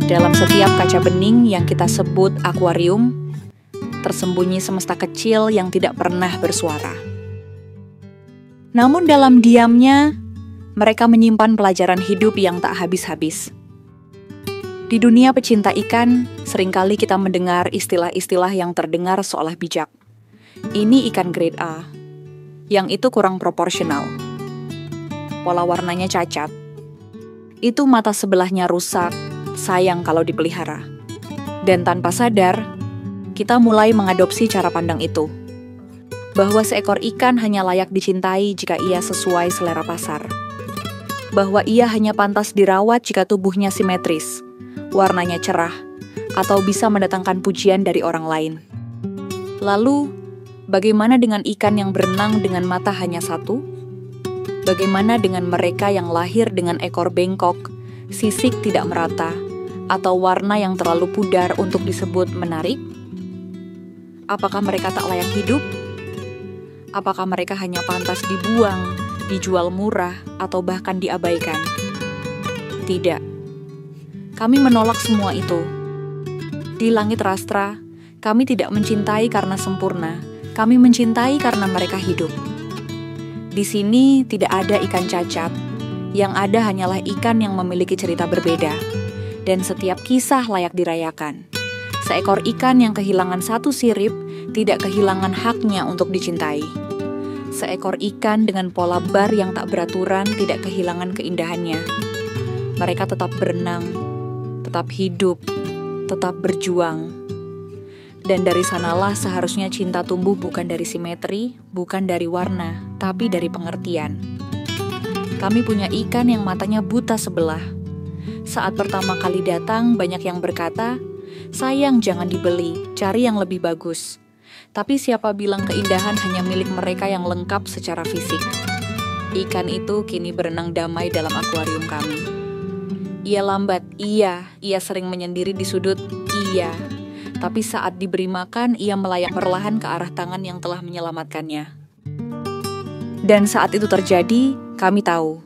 Dalam setiap kaca bening yang kita sebut akuarium, tersembunyi semesta kecil yang tidak pernah bersuara. Namun dalam diamnya, mereka menyimpan pelajaran hidup yang tak habis-habis. Di dunia pecinta ikan, seringkali kita mendengar istilah-istilah yang terdengar seolah bijak. Ini ikan grade A, yang itu kurang proporsional. Pola warnanya cacat. Itu mata sebelahnya rusak, sayang kalau dipelihara. Dan tanpa sadar, kita mulai mengadopsi cara pandang itu. Bahwa seekor ikan hanya layak dicintai jika ia sesuai selera pasar. Bahwa ia hanya pantas dirawat jika tubuhnya simetris, warnanya cerah, atau bisa mendatangkan pujian dari orang lain. Lalu, bagaimana dengan ikan yang berenang dengan mata hanya satu? Bagaimana dengan mereka yang lahir dengan ekor bengkok, sisik tidak merata, atau warna yang terlalu pudar untuk disebut menarik? Apakah mereka tak layak hidup? Apakah mereka hanya pantas dibuang, dijual murah, atau bahkan diabaikan? Tidak. Kami menolak semua itu. Di Langit Rastra, kami tidak mencintai karena sempurna, kami mencintai karena mereka hidup. Di sini tidak ada ikan cacat, yang ada hanyalah ikan yang memiliki cerita berbeda, dan setiap kisah layak dirayakan. Seekor ikan yang kehilangan satu sirip tidak kehilangan haknya untuk dicintai. Seekor ikan dengan pola bar yang tak beraturan tidak kehilangan keindahannya. Mereka tetap berenang, tetap hidup, tetap berjuang. Dan dari sanalah seharusnya cinta tumbuh bukan dari simetri, bukan dari warna, tapi dari pengertian. Kami punya ikan yang matanya buta sebelah. Saat pertama kali datang, banyak yang berkata, "Sayang, jangan dibeli, cari yang lebih bagus." Tapi siapa bilang keindahan hanya milik mereka yang lengkap secara fisik? Ikan itu kini berenang damai dalam akuarium kami. Ia lambat, iya. Ia sering menyendiri di sudut, iya. Tapi saat diberi makan, ia melayang perlahan ke arah tangan yang telah menyelamatkannya. Dan saat itu terjadi, kami tahu.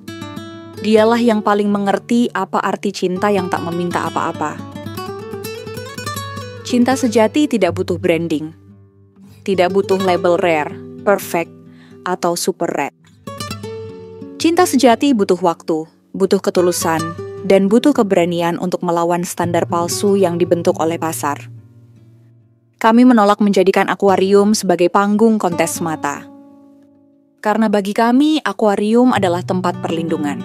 Dialah yang paling mengerti apa arti cinta yang tak meminta apa-apa. Cinta sejati tidak butuh branding. Tidak butuh label rare, perfect, atau super red. Cinta sejati butuh waktu, butuh ketulusan, dan butuh keberanian untuk melawan standar palsu yang dibentuk oleh pasar. Kami menolak menjadikan akuarium sebagai panggung kontes semata. Karena bagi kami, akuarium adalah tempat perlindungan.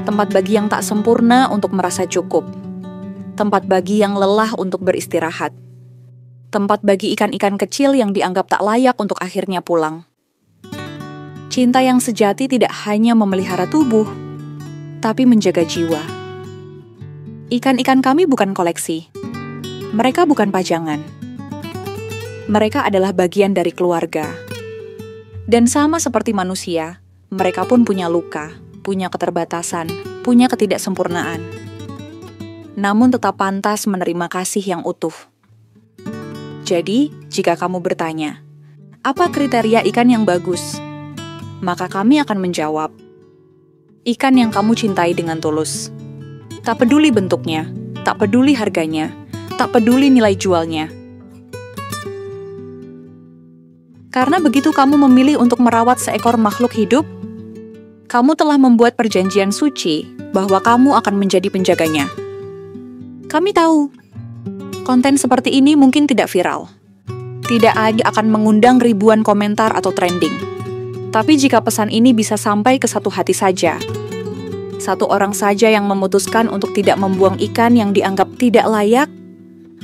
Tempat bagi yang tak sempurna untuk merasa cukup. Tempat bagi yang lelah untuk beristirahat. Tempat bagi ikan-ikan kecil yang dianggap tak layak untuk akhirnya pulang. Cinta yang sejati tidak hanya memelihara tubuh, tapi menjaga jiwa. Ikan-ikan kami bukan koleksi. Mereka bukan pajangan. Mereka adalah bagian dari keluarga. Dan sama seperti manusia, mereka pun punya luka, punya keterbatasan, punya ketidaksempurnaan. Namun tetap pantas menerima kasih yang utuh. Jadi, jika kamu bertanya, apa kriteria ikan yang bagus? Maka kami akan menjawab, ikan yang kamu cintai dengan tulus. Tak peduli bentuknya, tak peduli harganya, tak peduli nilai jualnya. Karena begitu kamu memilih untuk merawat seekor makhluk hidup, kamu telah membuat perjanjian suci bahwa kamu akan menjadi penjaganya. Kami tahu, konten seperti ini mungkin tidak viral. Tidak akan mengundang ribuan komentar atau trending. Tapi jika pesan ini bisa sampai ke satu hati saja, satu orang saja yang memutuskan untuk tidak membuang ikan yang dianggap tidak layak,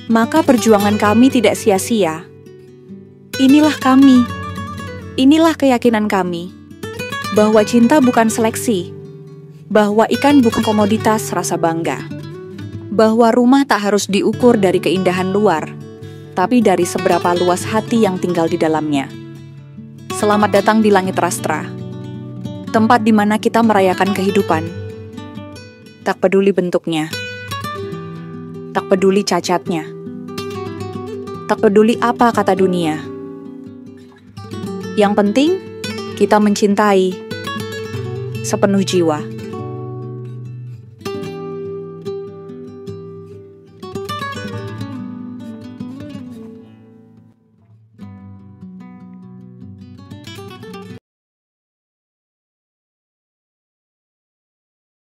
maka perjuangan kami tidak sia-sia. Inilah kami, inilah keyakinan kami, bahwa cinta bukan seleksi, bahwa ikan bukan komoditas rasa bangga, bahwa rumah tak harus diukur dari keindahan luar, tapi dari seberapa luas hati yang tinggal di dalamnya. Selamat datang di Langit Rastra, tempat di mana kita merayakan kehidupan. Tak peduli bentuknya, tak peduli cacatnya, tak peduli apa kata dunia. Yang penting, kita mencintai sepenuh jiwa.